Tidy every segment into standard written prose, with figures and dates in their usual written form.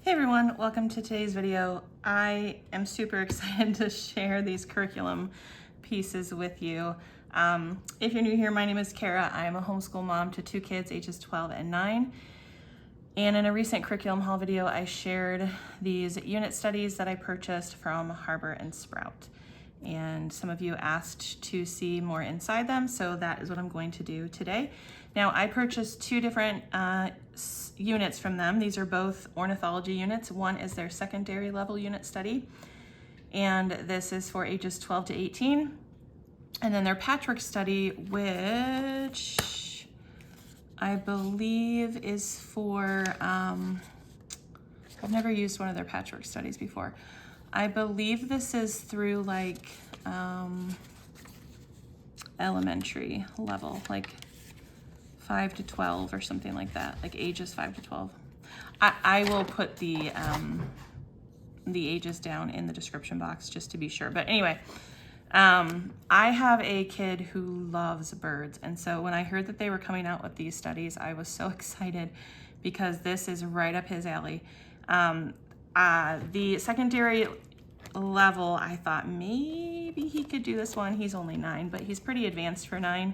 Hey everyone, welcome to today's video. I am super excited to share these curriculum pieces with you. If you're new here, my name is Kara. I am a homeschool mom to two kids ages 12 and 9. And in a recent curriculum haul video, I shared these unit studies that I purchased from Harbor and Sprout. And some of you asked to see more inside them, so that is what I'm going to do today. Now, I purchased two different units from them. These are both ornithology units. One is their secondary level unit study, and this is for ages 12 to 18. And then their patchwork study, which I believe is for, I've never used one of their patchwork studies before. I believe this is through like elementary level, like 5 to 12 or something like that, like ages 5 to 12. I will put the ages down in the description box just to be sure. But anyway, I have a kid who loves birds. And so when I heard that they were coming out with these studies, I was so excited because this is right up his alley. The secondary level, I thought maybe he could do this one. He's only 9, but he's pretty advanced for 9.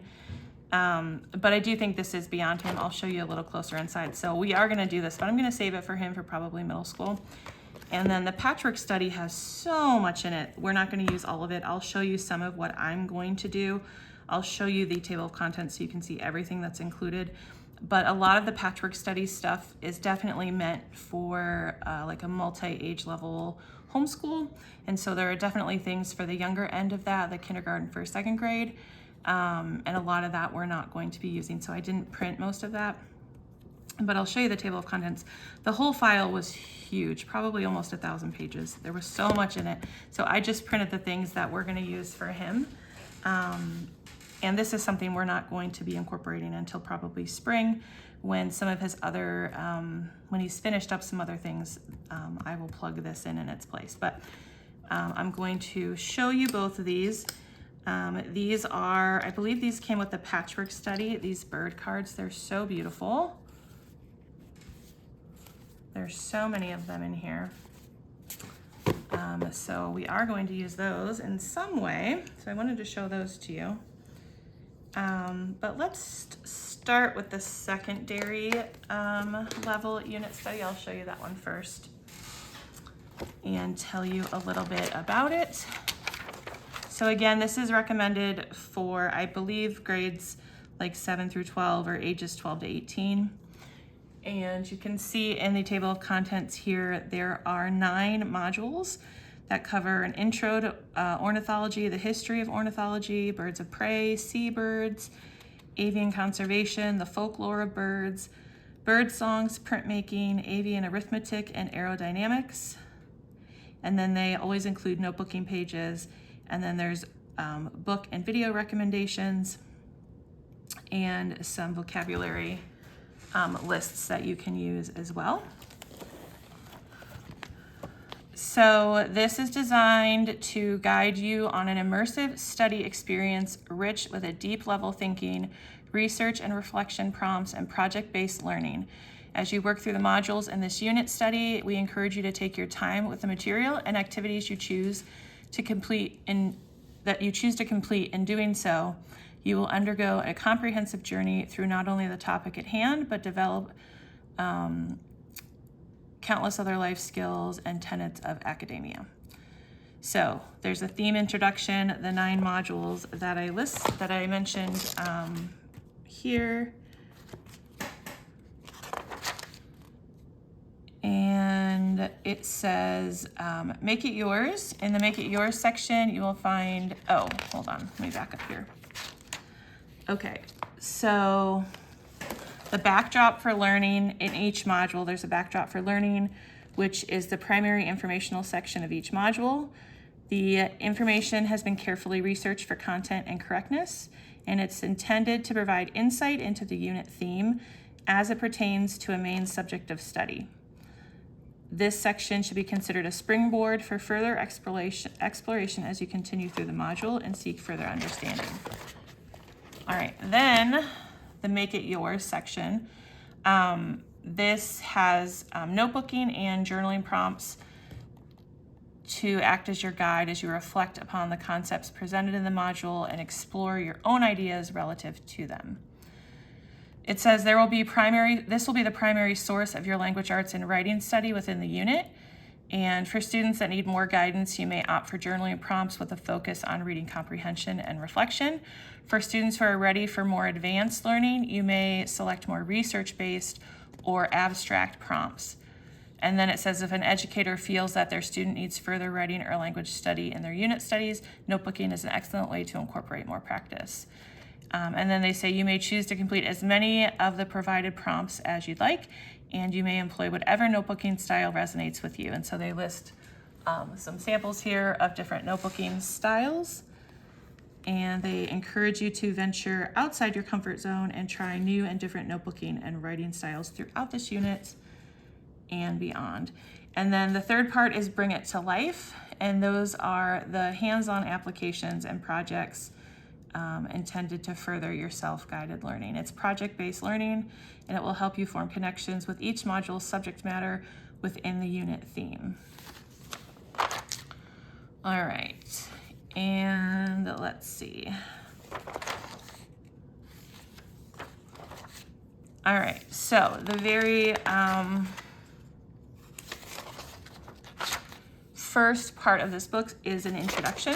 But I do think this is beyond him. I'll show you a little closer inside. So we are gonna do this, but I'm gonna save it for him for probably middle school. And then the patchwork study has so much in it. We're not gonna use all of it. I'll show you some of what I'm going to do. I'll show you the table of contents so you can see everything that's included. But a lot of the patchwork study stuff is definitely meant for like a multi-age level homeschool. And so there are definitely things for the younger end of that, the kindergarten, first, second grade. And a lot of that we're not going to be using. So I didn't print most of that, but I'll show you the table of contents. The whole file was huge, probably almost 1,000 pages. There was so much in it. So I just printed the things that we're gonna use for him. And this is something we're not going to be incorporating until probably spring, when some of his other, when he's finished up some other things, I will plug this in its place. But I'm going to show you both of these. These are, I believe these came with the patchwork study, these bird cards. They're so beautiful. There's so many of them in here. So we are going to use those in some way. So I wanted to show those to you. But let's start with the secondary level unit study. I'll show you that one first and tell you a little bit about it. So again, this is recommended for, I believe, grades like 7 through 12 or ages 12 to 18. And you can see in the table of contents here, there are 9 modules that cover an intro to ornithology, the history of ornithology, birds of prey, seabirds, avian conservation, the folklore of birds, bird songs, printmaking, avian arithmetic, and aerodynamics. And then they always include notebooking pages. And then there's book and video recommendations and some vocabulary lists that you can use as well. So this is designed to guide you on an immersive study experience rich with a deep level thinking, research and reflection prompts, and project-based learning. As you work through the modules in this unit study, we encourage you to take your time with the material and activities you choose to complete. In doing so, you will undergo a comprehensive journey through not only the topic at hand, but develop countless other life skills and tenets of academia. So there's a theme introduction, the 9 modules that I mentioned here. And it says, make it yours. In the make it yours section, you will find, oh, hold on, let me back up here. Okay, so the backdrop for learning in each module, there's a backdrop for learning, which is the primary informational section of each module. The information has been carefully researched for content and correctness, and it's intended to provide insight into the unit theme as it pertains to a main subject of study. This section should be considered a springboard for further exploration as you continue through the module and seek further understanding. All right, then the make it yours section. this has notebooking and journaling prompts to act as your guide as you reflect upon the concepts presented in the module and explore your own ideas relative to them. It says this will be the primary source of your language arts and writing study within the unit. And for students that need more guidance, you may opt for journaling prompts with a focus on reading comprehension and reflection. For students who are ready for more advanced learning, you may select more research-based or abstract prompts. And then it says if an educator feels that their student needs further writing or language study in their unit studies, notebooking is an excellent way to incorporate more practice. And then they say you may choose to complete as many of the provided prompts as you'd like, and you may employ whatever notebooking style resonates with you. And so they list some samples here of different notebooking styles, and they encourage you to venture outside your comfort zone and try new and different notebooking and writing styles throughout this unit and beyond. And then the third part is bring it to life, and those are the hands-on applications and projects intended to further your self-guided learning. It's project-based learning, and it will help you form connections with each module's subject matter within the unit theme. All right, and let's see. All right, so the very first part of this book is an introduction,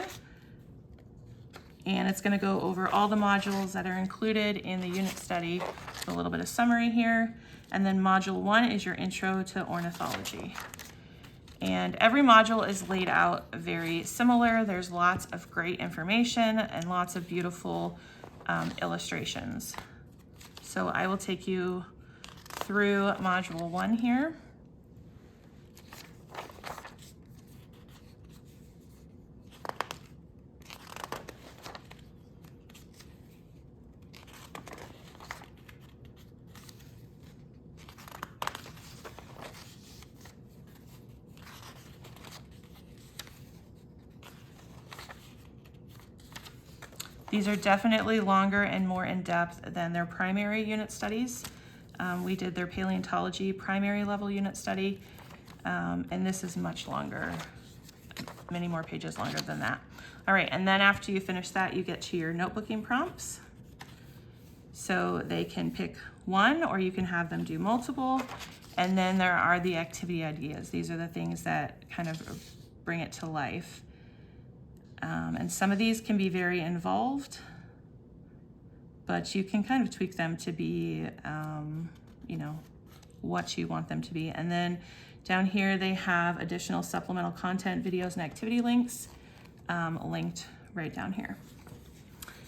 and it's going to go over all the modules that are included in the unit study, a little bit of summary here, and then module 1 is your intro to ornithology. And every module is laid out very similar. There's lots of great information and lots of beautiful illustrations. So I will take you through module 1 here. These are definitely longer and more in-depth than their primary unit studies. We did their Paleontology primary level unit study, and this is much longer, many more pages longer than that. All right, and then after you finish that, you get to your notebooking prompts. So they can pick one, or you can have them do multiple. And then there are the activity ideas. These are the things that kind of bring it to life. And some of these can be very involved, but you can kind of tweak them to be, you know, what you want them to be. And then down here, they have additional supplemental content, videos, and activity links linked right down here.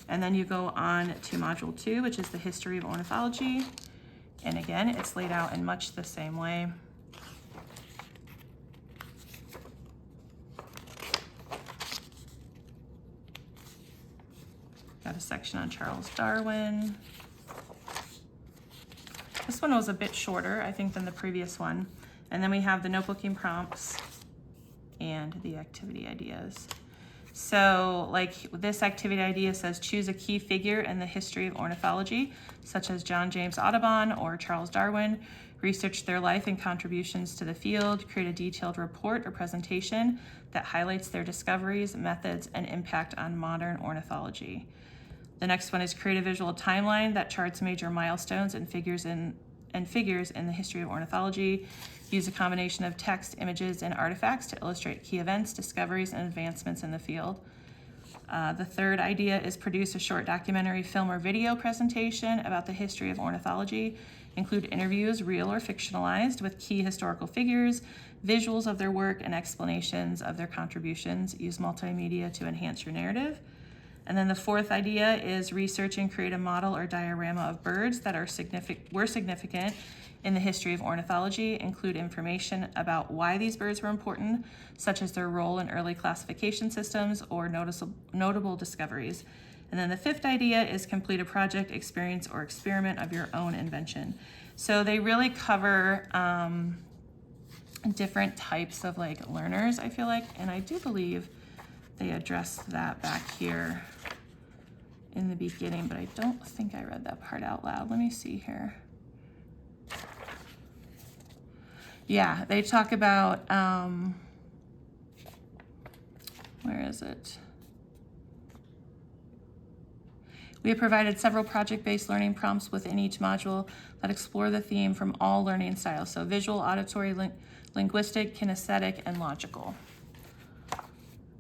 And then you go on to module 2, which is the history of ornithology. And again, it's laid out in much the same way. Got a section on Charles Darwin. This one was a bit shorter, I think, than the previous one. And then we have the notebooking prompts and the activity ideas. So like this activity idea says, choose a key figure in the history of ornithology, such as John James Audubon or Charles Darwin. Research their life and contributions to the field. Create a detailed report or presentation that highlights their discoveries, methods, and impact on modern ornithology. The next one is create a visual timeline that charts major milestones and figures in the history of ornithology. Use a combination of text, images, and artifacts to illustrate key events, discoveries, and advancements in the field. The third idea is produce a short documentary, film, or video presentation about the history of ornithology. Include interviews, real or fictionalized, with key historical figures, visuals of their work, and explanations of their contributions. Use multimedia to enhance your narrative. And then the fourth idea is research and create a model or diorama of birds that were significant in the history of ornithology. Include information about why these birds were important, such as their role in early classification systems or notable discoveries. And then the fifth idea is complete a project, experience, or experiment of your own invention. So they really cover different types of like learners, I feel like, and I do believe they addressed that back here in the beginning, but I don't think I read that part out loud. Let me see here. Yeah, they talk about, where is it? We have provided several project-based learning prompts within each module that explore the theme from all learning styles. So visual, auditory, linguistic, kinesthetic, and logical.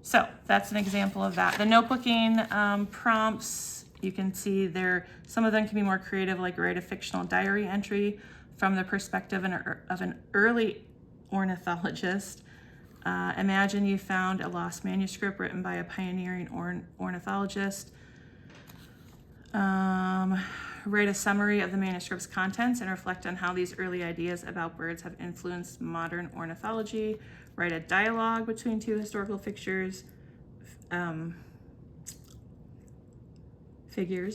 So that's an example of that. The notebooking prompts, you can see some of them can be more creative, like write a fictional diary entry from the perspective of an early ornithologist. Imagine you found a lost manuscript written by a pioneering ornithologist. Write a summary of the manuscript's contents and reflect on how these early ideas about birds have influenced modern ornithology. Write a dialogue between two historical figures,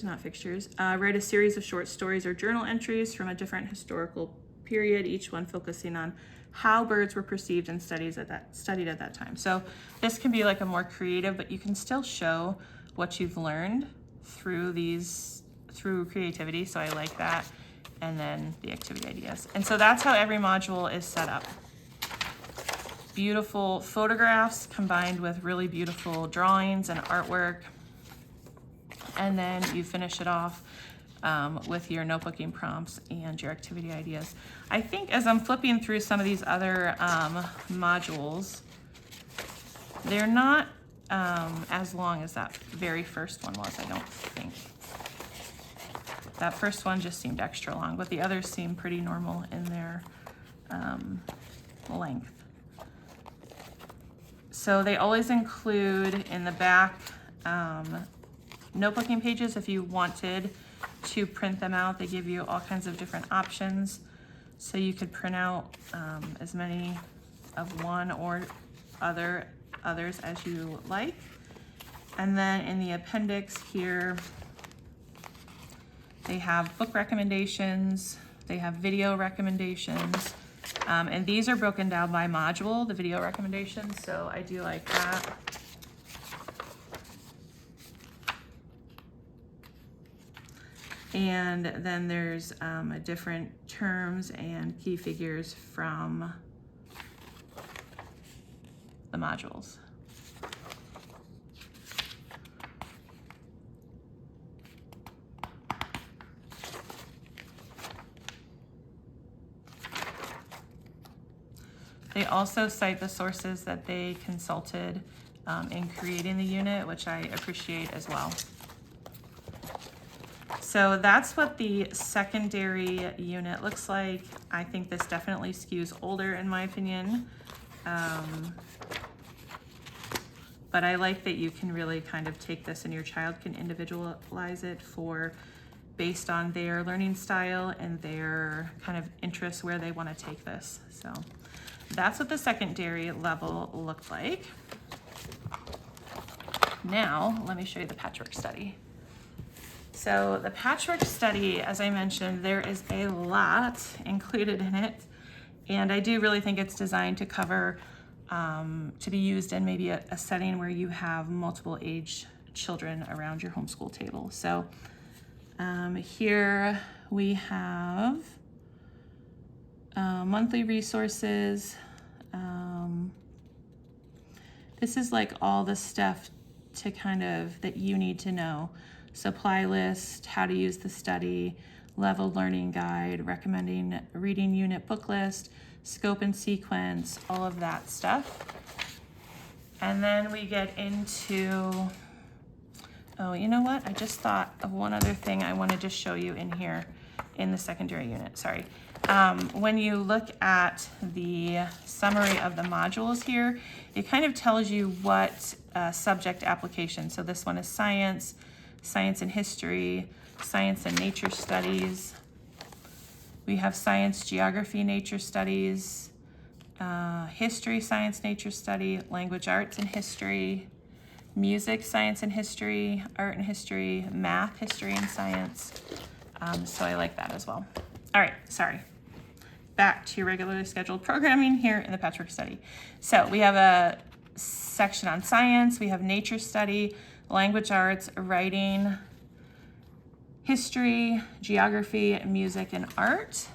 not fixtures. Write a series of short stories or journal entries from a different historical period, each one focusing on how birds were perceived and studied at that time. So this can be like a more creative, but you can still show what you've learned through creativity. So I like that. And then the activity ideas. And so that's how every module is set up. Beautiful photographs combined with really beautiful drawings and artwork. And then you finish it off with your notebooking prompts and your activity ideas. I think as I'm flipping through some of these other modules, they're not as long as that very first one was, I don't think. That first one just seemed extra long, but the others seem pretty normal in their length. So they always include in the back notebooking pages if you wanted to print them out. They give you all kinds of different options. So you could print out as many of one or others as you like. And then in the appendix here, they have book recommendations, they have video recommendations, and these are broken down by module, the video recommendations, so I do like that. And then there's different terms and key figures from the modules. They also cite the sources that they consulted in creating the unit, which I appreciate as well. So that's what the secondary unit looks like. I think this definitely skews older in my opinion. But I like that you can really kind of take this and your child can individualize it based on their learning style and their kind of interests where they want to take this. So that's what the secondary level looked like. Now, let me show you the patchwork study. So the patchwork study, as I mentioned, there is a lot included in it. And I do really think it's designed to cover, to be used in maybe a setting where you have multiple age children around your homeschool table. So here we have monthly resources. This is like all the stuff to that you need to know. Supply list, how to use the study, level learning guide, recommending reading unit book list, scope and sequence, all of that stuff. And then we get into, oh, you know what? I just thought of one other thing I wanted to show you in here in the secondary unit, sorry. When you look at the summary of the modules here, it kind of tells you what subject application. So this one is science, science and history, science and nature studies. We have science, geography, nature studies, history, science, nature study, language, arts and history, music, science and history, art and history, math, history and science. So I like that as well. All right, sorry. Back to your regularly scheduled programming here in the Patchwork study. So we have a section on science, we have nature study, language arts, writing, history, geography, music, and art.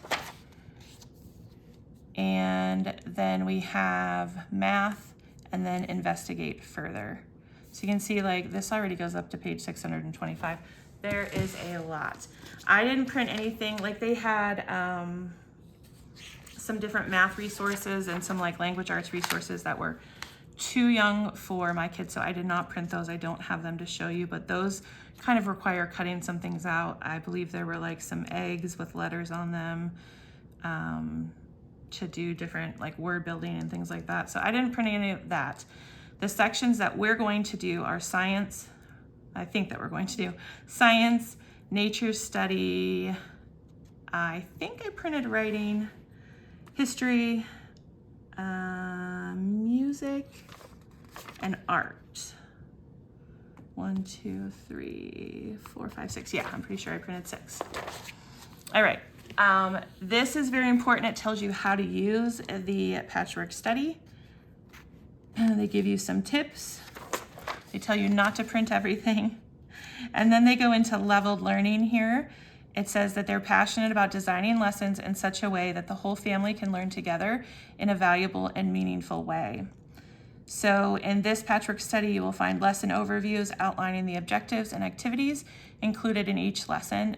And then we have math and then investigate further. So you can see like this already goes up to page 625. There is a lot. I didn't print anything, like they had some different math resources and some like language arts resources that were too young for my kids, so I did not print those. I don't have them to show you, but those kind of require cutting some things out. I believe there were like some eggs with letters on them to do different like word building and things like that. So I didn't print any of that. The sections that we're going to do are science. I think that we're going to do science, nature study. I think I printed writing, history, music, and art. 1, 2, 3, 4, 5, 6. Yeah, I'm pretty sure I printed 6. All right. This is very important. It tells you how to use the Patchwork study. They give you some tips. They tell you not to print everything. And then they go into leveled learning here. It says that they're passionate about designing lessons in such a way that the whole family can learn together in a valuable and meaningful way. So in this Patchwork study, you will find lesson overviews outlining the objectives and activities included in each lesson.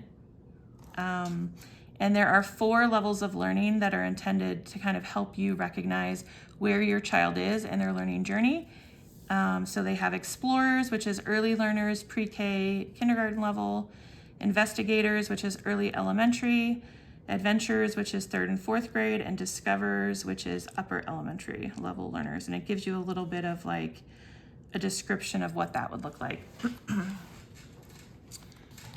And there are 4 levels of learning that are intended to kind of help you recognize where your child is in their learning journey. So they have explorers, which is early learners, pre-K, kindergarten level, investigators, which is early elementary, adventurers, which is 3rd and 4th grade, and discoverers, which is upper elementary level learners. And it gives you a little bit of like a description of what that would look like.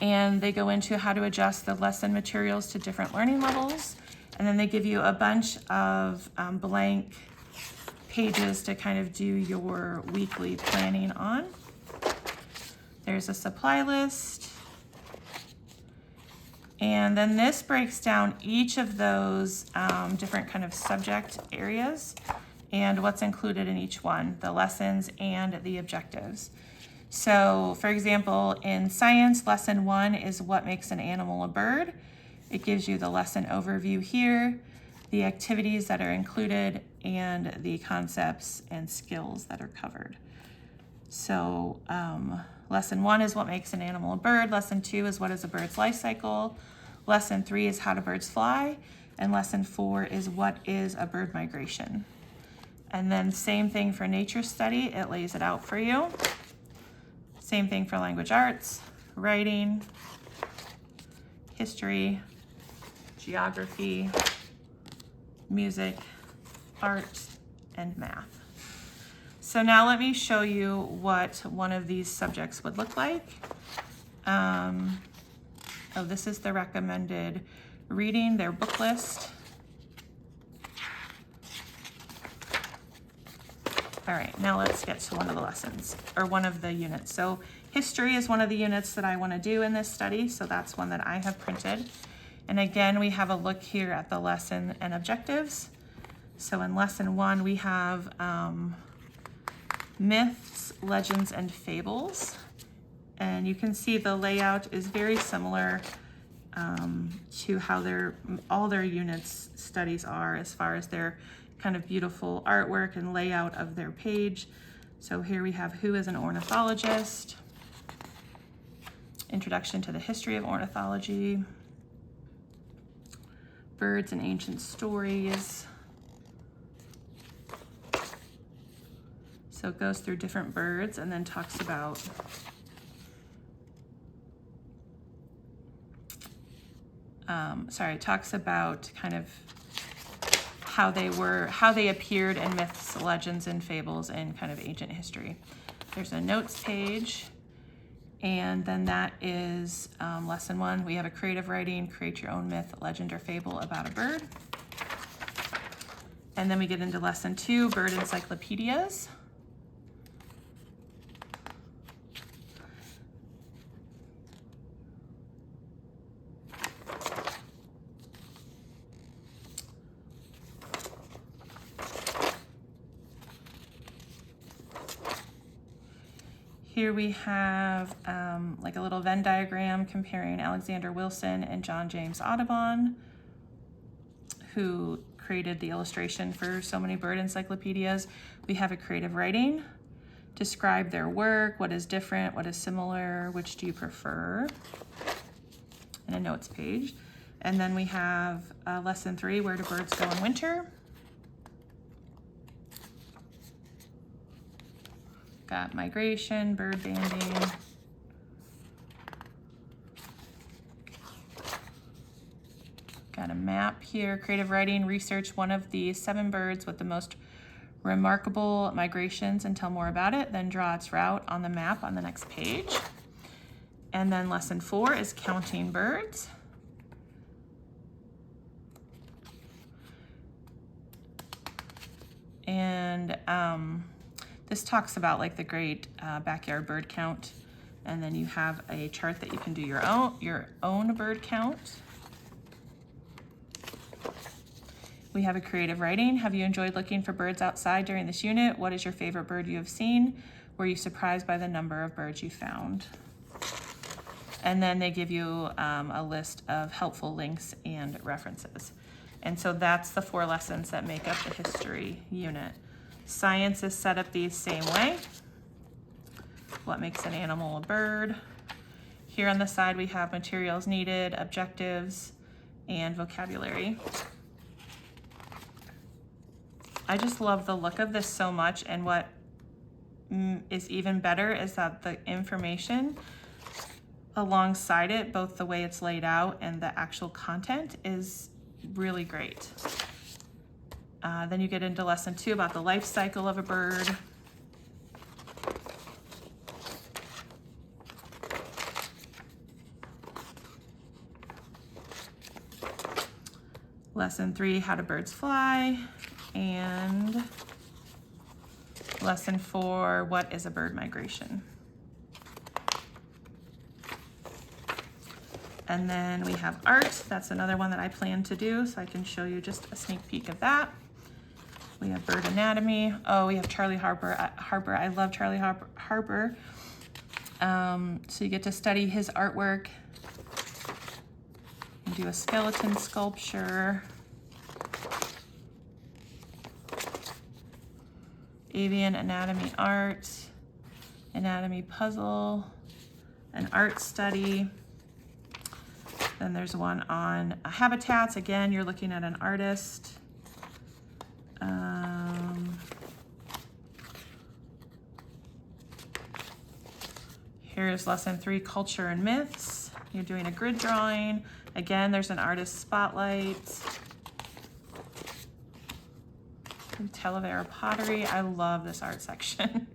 And they go into how to adjust the lesson materials to different learning levels. And then they give you a bunch of blank pages to kind of do your weekly planning on. There's a supply list. And then this breaks down each of those different kind of subject areas and what's included in each one, the lessons and the objectives. So for example, in science, lesson 1 is what makes an animal a bird. It gives you the lesson overview here, the activities that are included, and the concepts and skills that are covered. So lesson 1 is what makes an animal a bird. Lesson 2 is what is a bird's life cycle. Lesson 3 is how do birds fly. And lesson 4 is what is a bird migration. And then same thing for nature study, it lays it out for you. Same thing for language arts, writing, history, geography, music, art, and math. So now let me show you what one of these subjects would look like. Oh, this is the recommended reading, their book list. All right, now let's get to one of the lessons, or one of the units. So history is one of the units that I want to do in this study, so that's one that I have printed. And again, we have a look here at the lesson and objectives. So in lesson 1, we have myths, legends, and fables. And you can see the layout is very similar to how all their units studies are, as far as their kind of beautiful artwork and layout of their page. So here we have who is an ornithologist, introduction to the history of ornithology, birds and ancient stories. So it goes through different birds and then talks about talks about kind of how they appeared in myths, legends, and fables in kind of ancient history. There's a notes page, and then that is lesson 1. We have a creative writing, create your own myth, legend, or fable about a bird. And then we get into lesson 2, bird encyclopedias. Here we have like a little Venn diagram comparing Alexander Wilson and John James Audubon, who created the illustration for so many bird encyclopedias. We have a creative writing, describe their work, what is different, what is similar, which do you prefer, and a notes page. And then we have lesson 3, where do birds go in winter? Got migration, bird banding. Got a map here, creative writing, research one of the 7 birds with the most remarkable migrations and tell more about it, then draw its route on the map on the next page. And then lesson 4 is counting birds. And this talks about like the great backyard bird count. And then you have a chart that you can do your own bird count. We have a creative writing. Have you enjoyed looking for birds outside during this unit? What is your favorite bird you have seen? Were you surprised by the number of birds you found? And then they give you a list of helpful links and references. And so that's the 4 lessons that make up the history unit. Science is set up the same way. What makes an animal a bird? Here on the side we have materials needed, objectives, and vocabulary. I just love the look of this so much, and what is even better is that the information alongside it, both the way it's laid out and the actual content, is really great. Then you get into lesson 2 about the life cycle of a bird. Lesson 3, how do birds fly? And lesson 4, what is a bird migration? And then we have art. That's another one that I plan to do, so I can show you just a sneak peek of that. We have bird anatomy. Oh, we have Charlie Harper. I love Charlie Harper. So you get to study his artwork and do a skeleton sculpture. Avian anatomy art, anatomy puzzle, an art study. Then there's one on habitats. Again, you're looking at an artist. Here's lesson 3, culture and myths. You're doing a grid drawing. Again, there's an artist spotlight. Talavera pottery. I love this art section.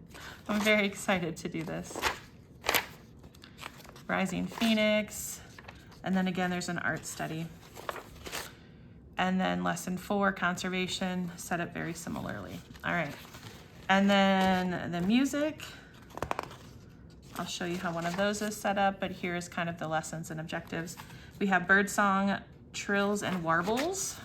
I'm very excited to do this. Rising Phoenix. And then again, there's an art study. And then lesson 4, conservation, set up very similarly. All right. And then the music. I'll show you how one of those is set up, but here's kind of the lessons and objectives. We have birdsong, trills, and warbles.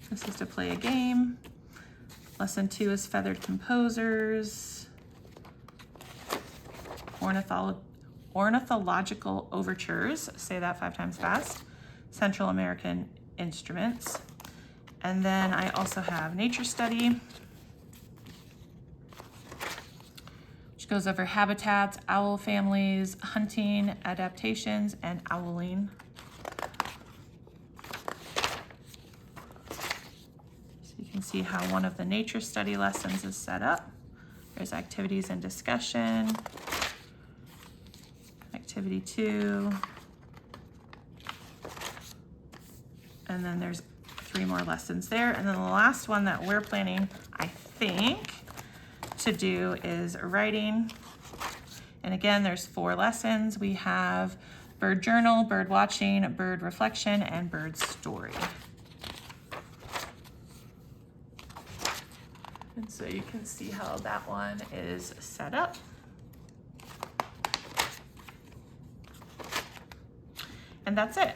This is to play a game. Lesson 2 is feathered composers. Ornithological overtures, say that 5 times fast. Central American instruments. And then I also have nature study, which goes over habitats, owl families, hunting, adaptations, and owling. So you can see how one of the nature study lessons is set up. There's activities and discussion. Activity 2. And then there's 3 more lessons there. And then the last one that we're planning, I think, to do is writing. And again, there's 4 lessons. We have bird journal, bird watching, bird reflection, and bird story. And so you can see how that one is set up. And that's it.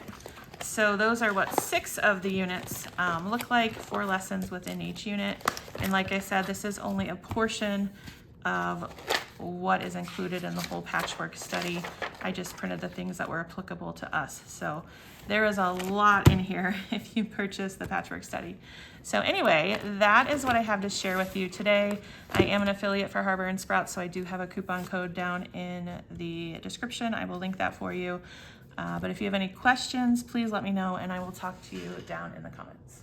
So those are what 6 of the units look like, 4 lessons within each unit. And like I said, this is only a portion of what is included in the whole Patchwork study. I just printed the things that were applicable to us. So there is a lot in here if you purchase the Patchwork study. So anyway, that is what I have to share with you today. I am an affiliate for Harbor and Sprout, so I do have a coupon code down in the description. I will link that for you. But if you have any questions, please let me know, and I will talk to you down in the comments.